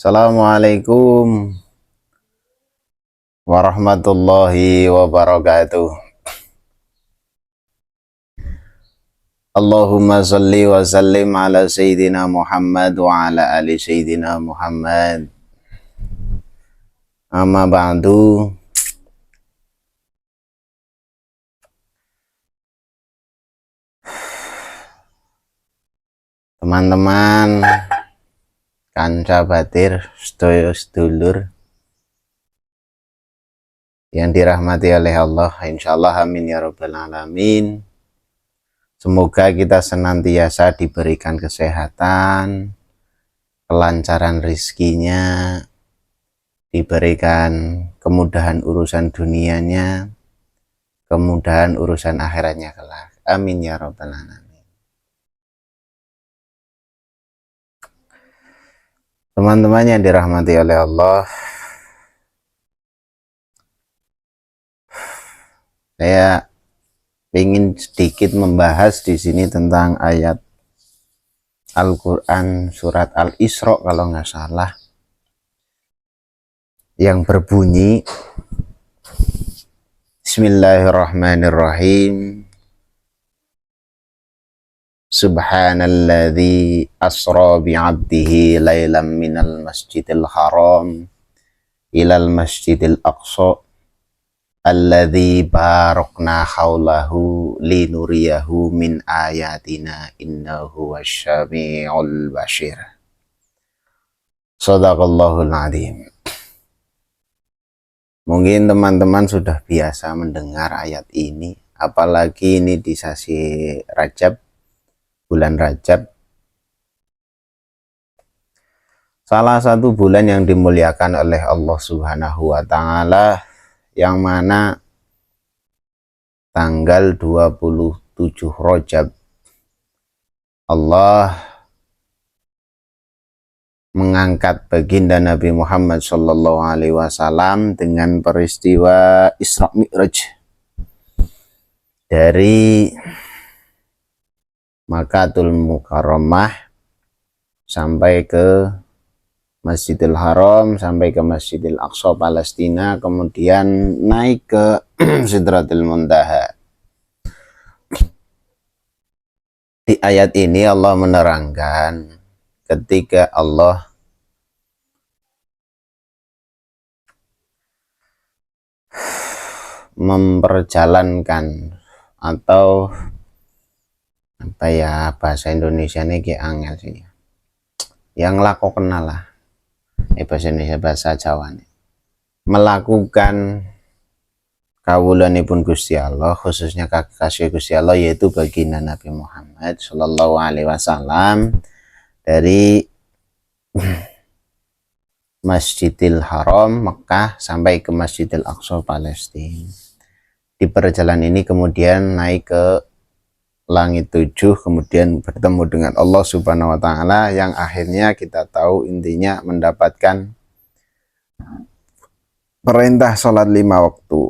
Assalamualaikum warahmatullahi wabarakatuh. Allahumma salli wa sallim ala Sayyidina Muhammad wa ala ali Sayyidina Muhammad. Amma ba'du. Teman-teman kanca batir, sedaya sedulur yang dirahmati oleh Allah, insyaallah amin ya rabbal alamin. Semoga kita senantiasa diberikan kesehatan, kelancaran rizkinya, diberikan kemudahan urusan dunianya, kemudahan urusan akhiratnya kelak. Amin ya rabbal alamin. Teman-teman yang dirahmati oleh Allah, saya ingin sedikit membahas di sini tentang ayat Al-Quran surat Al-Isra kalau nggak salah, yang berbunyi Bismillahirrahmanirrahim. Subhanalladzi asra bi'abdihi laylan minal masjidil haram ilal masjidil aqsa alladzi barakna haulahu linuriyahu min ayatina innahu wasyami'ul bashir. Shadaqallahul adzim. Mungkin teman-teman sudah biasa mendengar ayat ini, apalagi ini di sasi Rajab, bulan Rajab, salah satu bulan yang dimuliakan oleh Allah Subhanahu wa Ta'ala, yang mana tanggal 27 Rajab Allah mengangkat baginda Nabi Muhammad Shallallahu Alaihi Wasallam dengan peristiwa Isra Mi'raj dari Makkatul Mukarramah sampai ke Masjidil Haram, sampai ke Masjidil Aqsa Palestina, kemudian naik ke Sidratul Muntaha. Di ayat ini Allah menerangkan ketika Allah memperjalankan, atau apa ya bahasa Indonesia ini kayak angel sih, yang laku kenal lah, bahasa Indonesia, bahasa Jawa nih, melakukan kawulanipun Gusti Allah, khususnya kasih Gusti Allah, yaitu baginda Nabi Muhammad Shallallahu Alaihi Wasallam dari Masjidil Haram Mekah sampai ke Masjidil Aqsa Palestina. Di perjalanan ini kemudian naik ke langit 7, kemudian bertemu dengan Allah Subhanahu wa Ta'ala, yang akhirnya kita tahu intinya mendapatkan perintah sholat 5 waktu.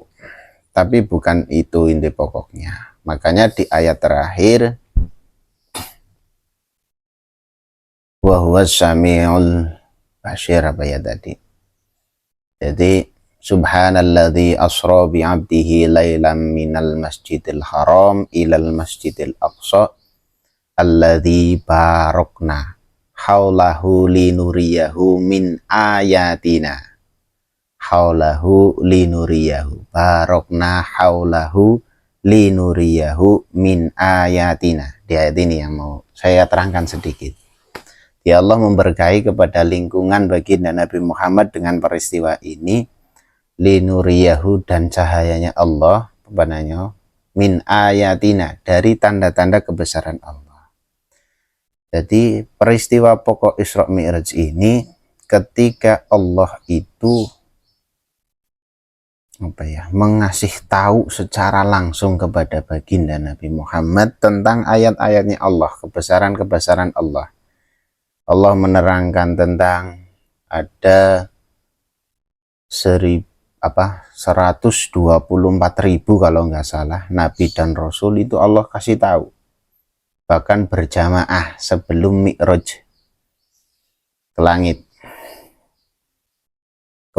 Tapi bukan itu inti pokoknya. Makanya di ayat terakhir, wa huwas syami'ul bashir, apa ya tadi? Jadi Subhanalladzi asra bi'abdihi laylan minal masjidil haram ilal masjidil aqsa alladzi barakna haulahu linuriyahu min ayatina. Haulahu linuriyahu, barakna haulahu linuriyahu min ayatina. Di ayat ini yang mau saya terangkan sedikit. Ya, Allah memberkahi kepada lingkungan baginda Nabi Muhammad dengan peristiwa ini, linuriyahu, dan cahayanya Allah, apa min ayatina, dari tanda-tanda kebesaran Allah. Jadi peristiwa pokok Isra Mi'raj ini ketika Allah itu mengasih tahu secara langsung kepada baginda Nabi Muhammad tentang ayat-ayatnya Allah, kebesaran-kebesaran Allah. Allah menerangkan tentang ada 124.000 kalau nggak salah Nabi dan Rasul, itu Allah kasih tahu, bahkan berjamaah sebelum Mi'raj ke langit.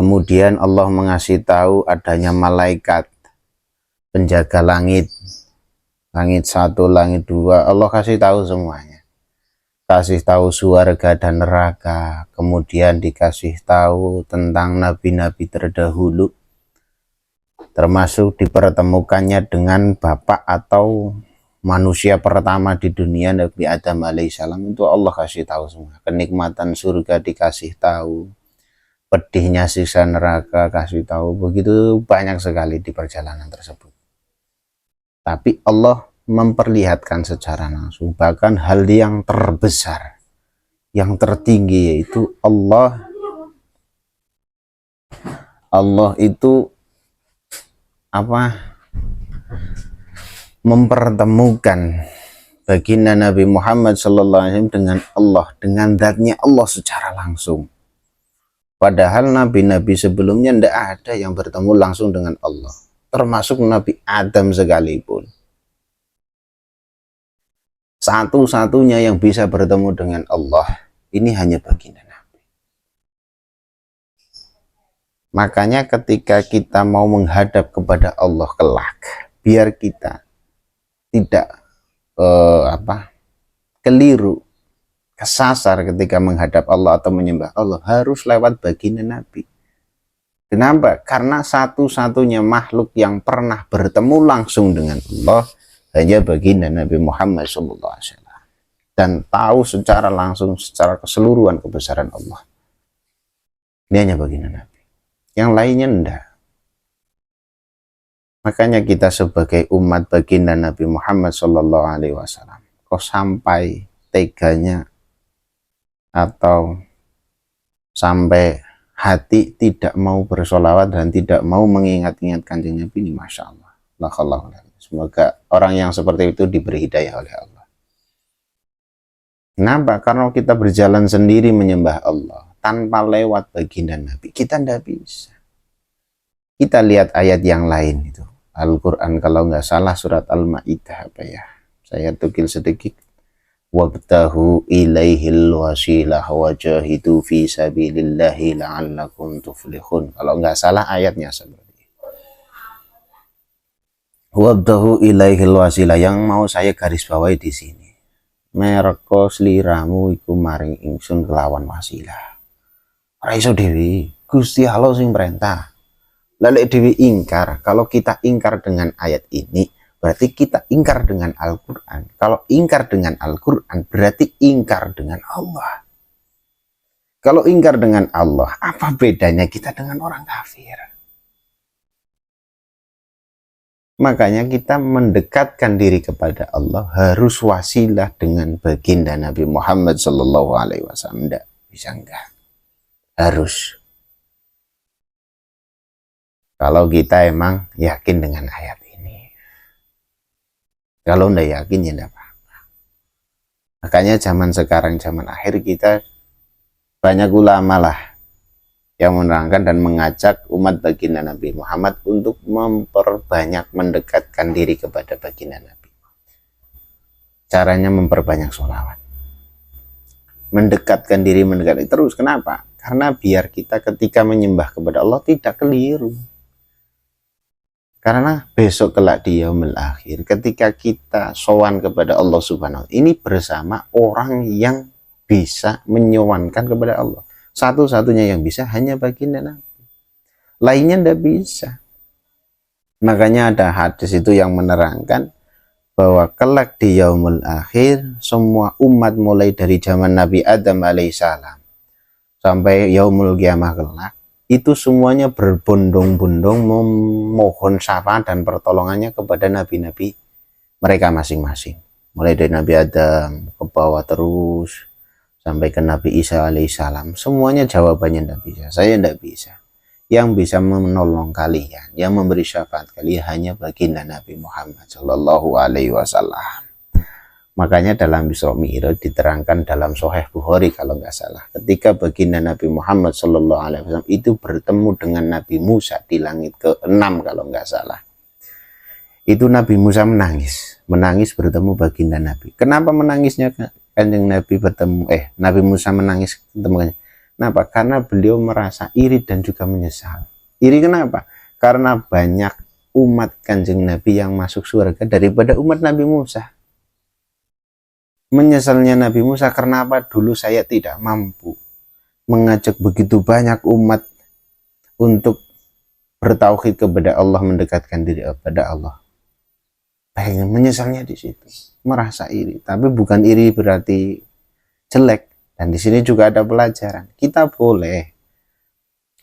Kemudian Allah mengasih tahu adanya malaikat penjaga langit, langit 1, langit 2, Allah kasih tahu semuanya. Kasih tahu surga dan neraka, kemudian dikasih tahu tentang nabi-nabi terdahulu, termasuk dipertemukannya dengan bapak atau manusia pertama di dunia, Nabi Adam alaihissalam. Itu Allah kasih tahu semua. Kenikmatan surga dikasih tahu, pedihnya siksa neraka kasih tahu. Begitu banyak sekali di perjalanan tersebut. Tapi Allah memperlihatkan secara langsung bahkan hal yang terbesar, yang tertinggi, yaitu Allah itu mempertemukan baginda Nabi Muhammad SAW dengan Allah, dengan zatnya Allah secara langsung. Padahal nabi-nabi sebelumnya tidak ada yang bertemu langsung dengan Allah, termasuk Nabi Adam sekalipun. Satu-satunya yang bisa bertemu dengan Allah ini hanya baginda Nabi. Makanya ketika kita mau menghadap kepada Allah kelak, biar kita tidak keliru, kesasar ketika menghadap Allah atau menyembah Allah, harus lewat baginda Nabi. Kenapa? Karena satu-satunya makhluk yang pernah bertemu langsung dengan Allah hanya baginda Nabi Muhammad SAW, dan tahu secara langsung, secara keseluruhan kebesaran Allah. Ini hanya baginda Nabi, yang lainnya enggak. Makanya kita sebagai umat baginda Nabi Muhammad SAW, kok sampai teganya atau sampai hati tidak mau bersolawat dan tidak mau mengingat-ingat kanjeng Nabi ini, Masya Allah. Semoga orang yang seperti itu diberi hidayah oleh Allah. Kenapa? Karena kita berjalan sendiri menyembah Allah tanpa lewat baginda Nabi, kita tidak bisa. Kita lihat ayat yang lain itu, Al-Quran kalau nggak salah surat Al-Ma'idah saya tukil sedikit. Wabtahu ilaihil wasilah wajahidu fi sabilillahi la'allakum tuflihun. Kalau nggak salah ayatnya seperti itu. Wabtahu ilaihil wasilah, yang mau saya garis bawahi di sini. Mereka sliramu iku maring ingsun kelawan wasilah. Ora iso dewi, Gusti Allah sing perintah. Lalu dewi ingkar. Kalau kita ingkar dengan ayat ini, berarti kita ingkar dengan Al-Quran. Kalau ingkar dengan Al-Quran, berarti ingkar dengan Allah. Kalau ingkar dengan Allah, apa bedanya kita dengan orang kafir? Makanya kita mendekatkan diri kepada Allah harus wasilah dengan baginda Nabi Muhammad SAW. Enggak bisa, enggak. Harus. Kalau kita emang yakin dengan ayat ini. Kalau enggak yakin ya enggak apa-apa. Makanya zaman sekarang, zaman akhir, kita banyak ulama lah yang menerangkan dan mengajak umat baginda Nabi Muhammad untuk memperbanyak mendekatkan diri kepada baginda Nabi. Caranya memperbanyak sholawat. Mendekatkan diri terus. Kenapa? Karena biar kita ketika menyembah kepada Allah tidak keliru. Karena besok kelak di yaumil akhir, ketika kita sowan kepada Allah Subhanahu wa ta'ala, ini bersama orang yang bisa menyowankan kepada Allah. Satu-satunya yang bisa hanya baginda Nabi. Lainnya tidak bisa. Makanya ada hadis itu yang menerangkan bahwa kelak di yaumil akhir, semua umat mulai dari zaman Nabi Adam alaihissalam sampai yaumul kiamah kelak, itu semuanya berbondong-bondong memohon syafaat dan pertolongannya kepada nabi-nabi mereka masing-masing. Mulai dari Nabi Adam ke bawah terus sampai ke Nabi Isa alaihissalam. Semuanya jawabannya tidak bisa. Saya tidak bisa. Yang bisa menolong kalian, yang memberi syafaat kalian hanya baginda Nabi Muhammad Shallallahu Alaihi Wasallam. Makanya dalam Isra Mi'raj diterangkan dalam Sahih Bukhari kalau nggak salah, ketika baginda Nabi Muhammad Shallallahu Alaihi Wasallam itu bertemu dengan Nabi Musa di langit ke-6 kalau nggak salah, itu Nabi Musa menangis bertemu baginda Nabi. Kenapa menangisnya? Kanjeng Nabi Nabi Musa menangis ketemu. Kenapa? Karena beliau merasa iri dan juga menyesal. Iri kenapa? Karena banyak umat Kanjeng Nabi yang masuk surga daripada umat Nabi Musa. Menyesalnya Nabi Musa, karena apa? Dulu saya tidak mampu mengajak begitu banyak umat untuk bertauhid kepada Allah, mendekatkan diri kepada Allah. Pengen menyesalnya di situ, merasa iri. Tapi bukan iri berarti jelek. Dan di sini juga ada pelajaran. Kita boleh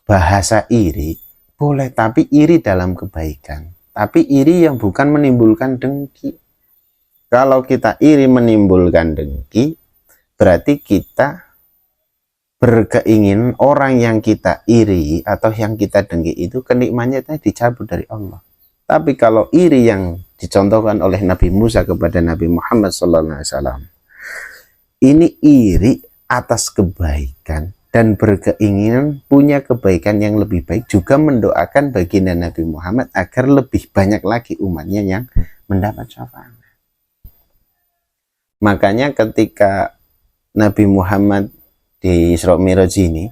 bahasa iri, boleh, tapi iri dalam kebaikan. Tapi iri yang bukan menimbulkan dengki. Kalau kita iri menimbulkan dengki, berarti kita berkeinginan orang yang kita iri atau yang kita dengki itu kenikmatannya dicabut dari Allah. Tapi kalau iri yang dicontohkan oleh Nabi Musa kepada Nabi Muhammad SAW, ini iri atas kebaikan dan berkeinginan punya kebaikan yang lebih baik, juga mendoakan baginda Nabi Muhammad agar lebih banyak lagi umatnya yang mendapat syafaat. Makanya ketika Nabi Muhammad di Isra Mi'raj ini,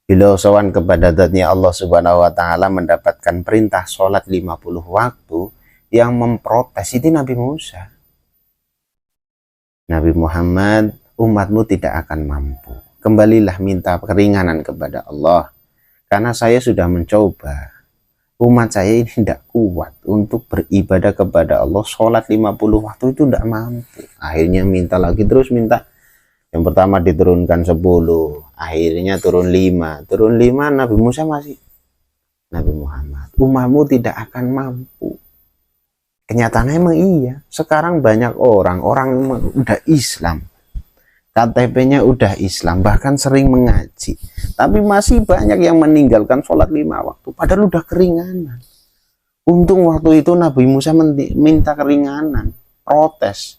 beliau sowan kepada zatnya Allah Subhanahu wa taala, mendapatkan perintah sholat 50 waktu. Yang memprotes itu Nabi Musa. Nabi Muhammad, umatmu tidak akan mampu. Kembalilah minta keringanan kepada Allah. Karena saya sudah mencoba. Umat saya ini tidak kuat untuk beribadah kepada Allah. Sholat 50 waktu itu tidak mampu. Akhirnya minta lagi, terus minta. Yang pertama diturunkan 10, akhirnya turun 5. Turun 5, Nabi Musa masih. Nabi Muhammad, umatmu tidak akan mampu. Kenyataannya emang iya. Sekarang banyak orang udah Islam. KTP-nya udah Islam, bahkan sering mengaji. Tapi masih banyak yang meninggalkan sholat 5 waktu. Padahal udah keringanan. Untung waktu itu Nabi Musa minta keringanan. Protes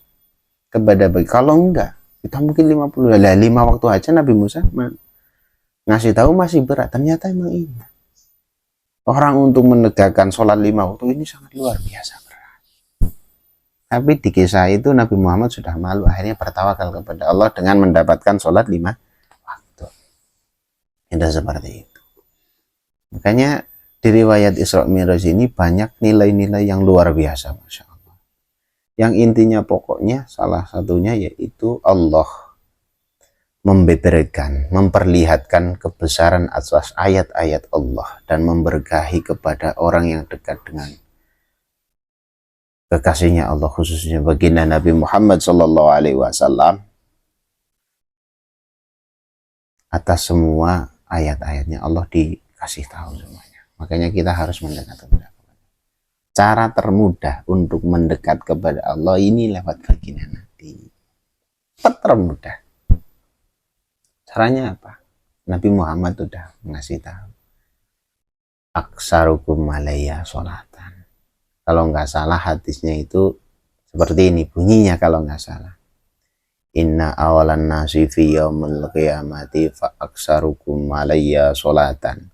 kepada bagi. Kalau enggak, kita mungkin 50. Lah 5 waktu aja Nabi Musa ngasih tahu masih berat. Ternyata emang iya. Orang untuk menegakkan sholat 5 waktu ini sangat luar biasa berat. Tapi di kisah itu Nabi Muhammad sudah malu. Akhirnya bertawakal kepada Allah dengan mendapatkan sholat 5 waktu. Itu seperti itu. Makanya di riwayat Isra Mi'raj ini banyak nilai-nilai yang luar biasa, Masya Allah. Yang intinya pokoknya salah satunya yaitu Allah membeberkan, memperlihatkan kebesaran atas ayat-ayat Allah dan memberkahi kepada orang yang dekat dengan kekasihnya Allah, khususnya baginda Nabi Muhammad SAW, atas semua ayat-ayatnya Allah dikasih tahu semuanya. Makanya kita harus mendekat kepada Allah. Cara termudah untuk mendekat kepada Allah ini lewat baginda Nabi. Termudah. Caranya apa? Nabi Muhammad sudah ngasih tahu. Aksarukum alayya sholatan. Kalau nggak salah hadisnya itu seperti ini bunyinya kalau nggak salah. Inna awalan nasi fi yaumil qiyamati fa aksarukum alayya sholatan.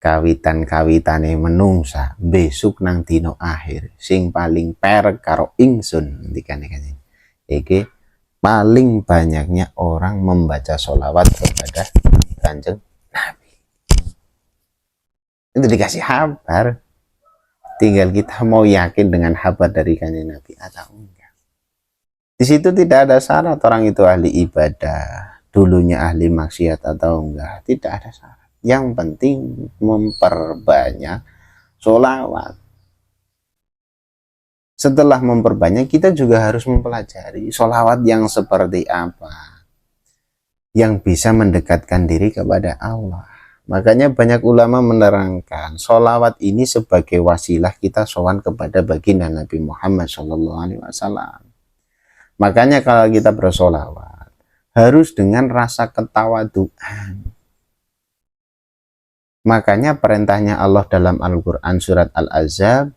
Kawitan-kawitane menungsa besok nang dino akhir sing paling per karo ingsun dikane-kane. Iki paling banyaknya orang membaca sholawat kepada Kanjeng Nabi. Itu dikasih kabar. Tinggal kita mau yakin dengan kabar dari Kanjeng Nabi atau enggak. Di situ tidak ada syarat orang itu ahli ibadah, dulunya ahli maksiat atau enggak. Tidak ada syarat. Yang penting memperbanyak sholawat. Setelah memperbanyak, kita juga harus mempelajari sholawat yang seperti apa, yang bisa mendekatkan diri kepada Allah. Makanya banyak ulama menerangkan sholawat ini sebagai wasilah kita sowan kepada baginda Nabi Muhammad SAW. Makanya kalau kita bersholawat harus dengan rasa ketawaduan. Makanya perintahnya Allah dalam Al-Quran surat Al-Ahzab,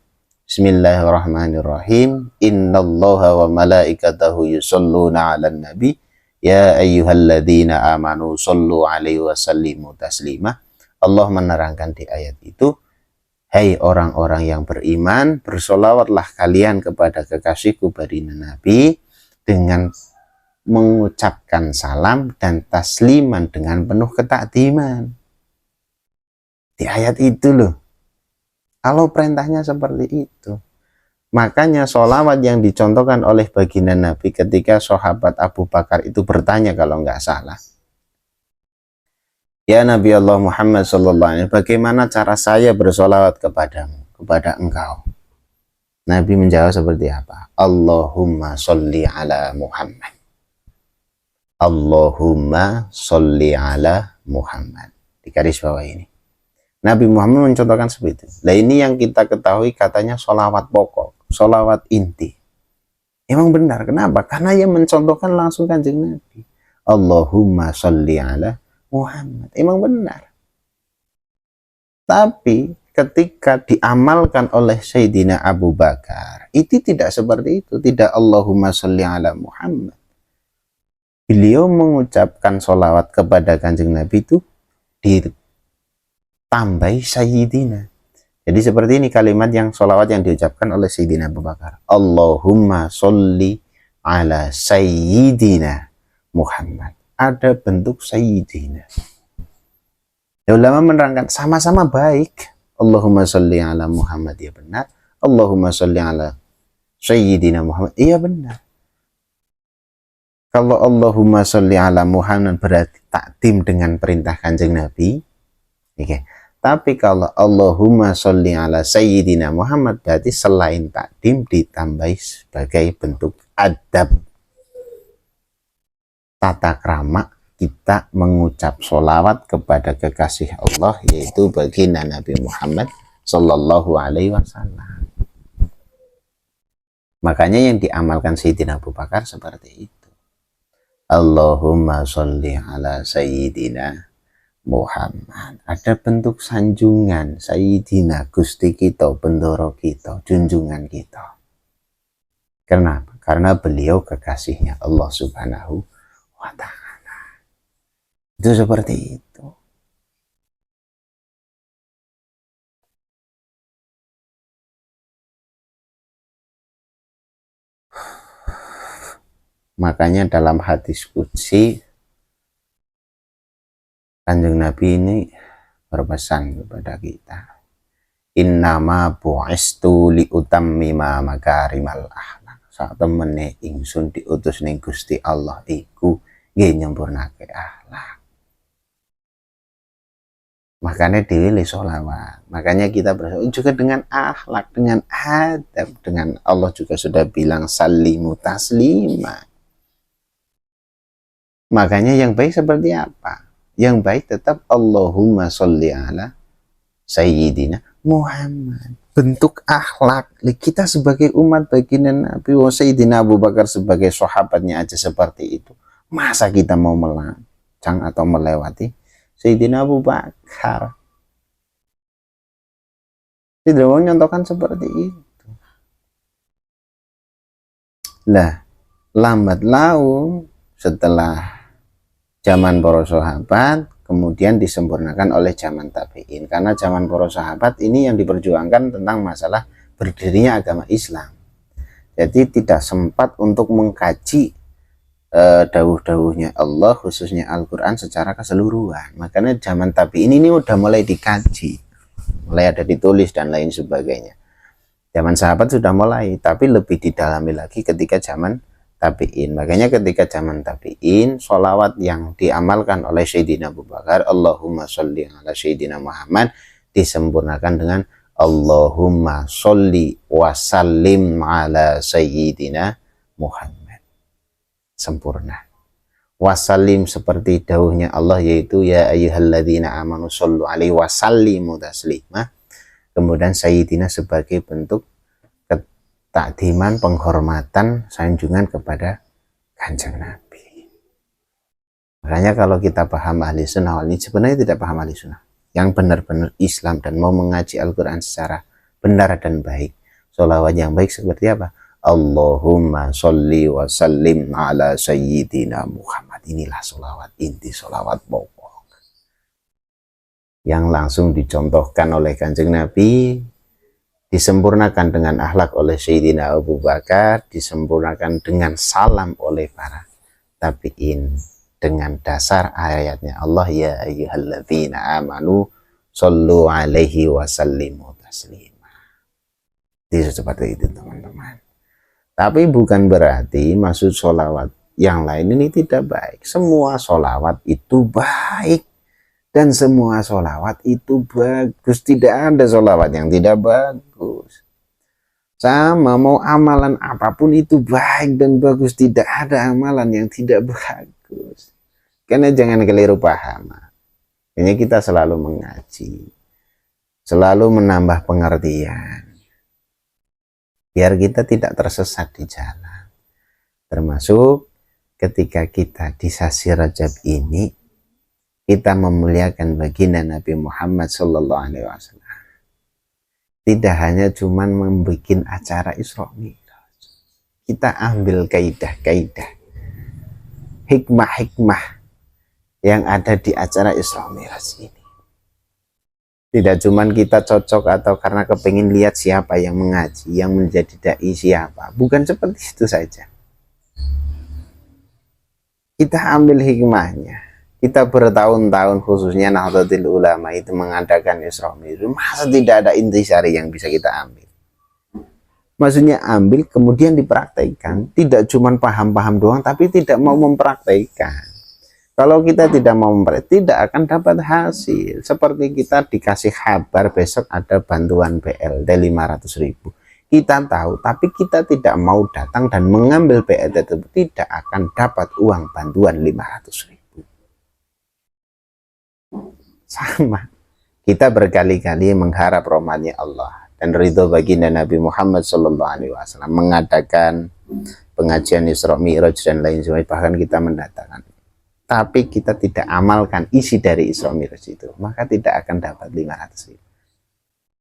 Bismillahirrahmanirrahim, Innallaha wa malaikatahu yusalluna 'alan nabi, ya ayyuhalladzina amanu sallu 'alaihi wa sallimu taslima. Allah menerangkan di ayat itu, hai orang-orang yang beriman, bersolawatlah kalian kepada kekasihku baginda Nabi dengan mengucapkan salam dan tasliman dengan penuh ketakdiman. Di ayat itu loh. Kalau perintahnya seperti itu. Makanya sholawat yang dicontohkan oleh baginda Nabi ketika sahabat Abu Bakar itu bertanya kalau nggak salah. Ya Nabi Allah Muhammad sallallahu alaihi wasallam, bagaimana cara saya bersolawat kepadamu, kepada engkau? Nabi menjawab seperti apa? Allahumma sholli ala Muhammad. Allahumma sholli ala Muhammad. Di garis bawah ini. Nabi Muhammad mencontohkan seperti itu. Nah ini yang kita ketahui katanya sholawat pokok, sholawat inti. Emang benar, kenapa? Karena yang mencontohkan langsung Kanjeng Nabi. Allahumma sholli ala Muhammad. Emang benar. Tapi ketika diamalkan oleh Sayyidina Abu Bakar, itu tidak seperti itu. Tidak Allahumma sholli ala Muhammad. Beliau mengucapkan sholawat kepada Kanjeng Nabi itu ditambahi Sayyidina. Jadi seperti ini kalimat yang sholawat yang diucapkan oleh Sayyidina Abu Bakar. Allahumma sholli ala Sayyidina Muhammad. Ada bentuk Sayyidina. Ya, ulama menerangkan sama-sama baik. Allahumma sholli ala Muhammad, ya benar. Allahumma sholli ala Sayyidina Muhammad, iya benar. Kalau Allahumma sholli ala Muhammad berarti takdim dengan perintah Kanjeng Nabi. Oke. Tapi kalau Allahumma sholli ala Sayyidina Muhammad berarti selain takdim ditambahi sebagai bentuk adab, tata krama kita mengucap sholawat kepada kekasih Allah, yaitu baginda Nabi Muhammad sallallahu alaihi wasallam. Makanya yang diamalkan Sayyidina Abu Bakar seperti itu. Allahumma sholli ala Sayyidina Muhammad. Ada bentuk sanjungan Sayyidina, Gusti kita, bendoro kita, junjungan kita. Kenapa? Karena beliau kekasihnya Allah Subhanahu wa ta'ala. Itu seperti itu. Makanya dalam hadis qudsi Kanjeng Nabi ini berpesan kepada kita, innama bu'istu li utammima makarimal akhlak. Saat temene ingsun diutus ning Gusti Allah iku nggih nyempurnake akhlak. Makanya dipilih sholawat. Makanya kita bersolawat juga dengan akhlak, dengan adab, dengan Allah juga sudah bilang sallimu taslima. Makanya yang baik seperti apa? Yang baik tetap Allahumma sholli ala Sayyidina Muhammad. Bentuk akhlak kita sebagai umat baginda Nabi, Sayyidina Abu Bakar sebagai sahabatnya aja seperti itu. Masa kita mau melancang atau melewati Sayyidina Abu Bakar? Tidak mau nyontohkan seperti itu. Lah, lambat laun setelah zaman para sahabat kemudian disempurnakan oleh zaman tabi'in, karena zaman para sahabat ini yang diperjuangkan tentang masalah berdirinya agama Islam. Jadi tidak sempat untuk mengkaji dawuh-dawuhnya Allah, khususnya Al-Quran secara keseluruhan. Makanya zaman tabi'in ini udah mulai dikaji, mulai ada ditulis dan lain sebagainya. Zaman sahabat sudah mulai, tapi lebih didalami lagi ketika zaman tabi'in. Makanya ketika zaman tabi'in, sholawat yang diamalkan oleh Sayyidina Abu Bakar, Allahumma sholli ala Sayyidina Muhammad, disempurnakan dengan Allahumma sholli wa sallim ala Sayyidina Muhammad. Sempurna. Wasallim seperti dawuhnya Allah, yaitu ya ayyuhalladzina amanu shollu alaihi wa sallimu taslima. Kemudian Sayyidina sebagai bentuk takdiman, penghormatan, sanjungan kepada Kanjeng Nabi. Makanya kalau kita paham ahli sunnah, ini sebenarnya tidak paham ahli sunnah, yang benar-benar Islam dan mau mengaji Al-Quran secara benar dan baik, sholawat yang baik seperti apa? Allahumma sholli wa sallim ala Sayyidina Muhammad. Inilah sholawat inti, sholawat pokok yang langsung dicontohkan oleh Kanjeng Nabi, disempurnakan dengan akhlak oleh Sayyidina Abu Bakar, disempurnakan dengan salam oleh para tabi'in dengan dasar ayatnya Allah, ya ayyuhalladzina amanu shollu alaihi wasallimu taslima. Itu seperti itu teman-teman. Tapi bukan berarti maksud sholawat yang lain ini tidak baik. Semua sholawat itu baik dan semua sholawat itu bagus. Tidak ada sholawat yang tidak bagus. Sama mau amalan apapun itu baik dan bagus, tidak ada amalan yang tidak bagus. Karena jangan keliru paham. Ini kita selalu mengaji, selalu menambah pengertian, biar kita tidak tersesat di jalan. Termasuk ketika kita di sasi Rajab ini, kita memuliakan baginda Nabi Muhammad SAW. Tidak hanya cuman membuat acara Isra Mi'raj. Kita ambil kaidah-kaidah, hikmah-hikmah yang ada di acara Isra Mi'raj ini. Tidak cuman kita cocok atau karena kepingin lihat siapa yang mengaji, yang menjadi dai siapa. Bukan seperti itu saja. Kita ambil hikmahnya. Kita bertahun-tahun khususnya Nahdlatul Ulama itu mengadakan Isra Mi'raj. Masa tidak ada intisari yang bisa kita ambil? Maksudnya ambil kemudian dipraktekkan. Tidak cuma paham-paham doang tapi tidak mau mempraktekkan. Kalau kita tidak mau mempraktekkan, tidak akan dapat hasil. Seperti kita dikasih kabar besok ada bantuan BLT 500.000. Kita tahu tapi kita tidak mau datang dan mengambil BLT itu, tidak akan dapat uang bantuan 500.000. Sama, kita berkali-kali mengharap rahmatnya Allah dan ridho baginda Nabi Muhammad SAW, mengadakan pengajian Isra Mi'raj dan lain sebagainya, bahkan kita mendatangkan, tapi kita tidak amalkan isi dari Isra Mi'raj itu, maka tidak akan dapat 500.000.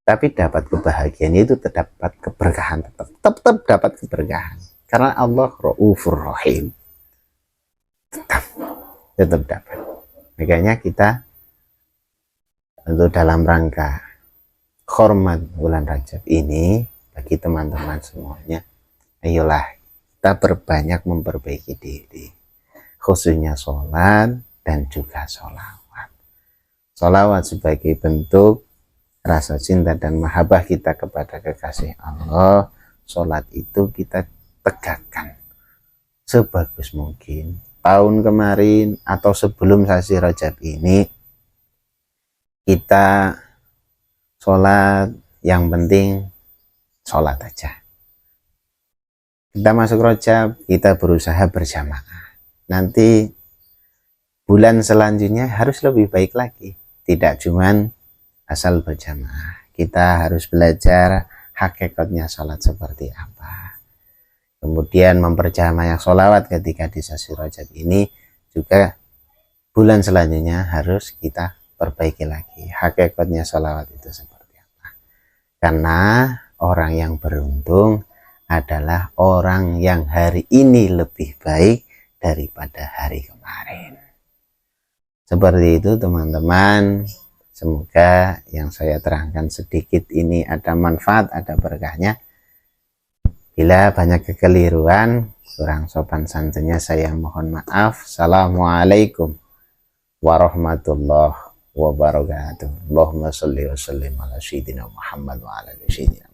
Tapi dapat kebahagiaan itu, terdapat keberkahan, tetap dapat keberkahan karena Allah Raufur Rahim, tetap dapat. Makanya kita untuk dalam rangka hormat bulan Rajab ini, bagi teman-teman semuanya, ayolah kita berbanyak memperbaiki diri, khususnya sholat dan juga sholawat. Sholawat sebagai bentuk rasa cinta dan mahabbah kita kepada kekasih Allah. Sholat itu kita tegakkan sebagus mungkin. Tahun kemarin atau sebelum sasi Rajab ini, kita sholat, yang penting sholat aja. Kita masuk Rajab, kita berusaha berjamaah. Nanti bulan selanjutnya harus lebih baik lagi. Tidak cuman asal berjamaah. Kita harus belajar hakikatnya sholat seperti apa. Kemudian memperjamaah sholawat ketika di sasi Rajab ini juga bulan selanjutnya harus kita perbaiki lagi hakikatnya sholawat itu seperti apa. Karena orang yang beruntung adalah orang yang hari ini lebih baik daripada hari kemarin. Seperti itu teman-teman. Semoga yang saya terangkan sedikit ini ada manfaat, ada berkahnya. Bila banyak kekeliruan, kurang sopan santunnya, saya mohon maaf. Assalamualaikum warahmatullahi wabarakatuh. Allahumma sholli wa sallim ala sayyidina Muhammad wa ala sayyidina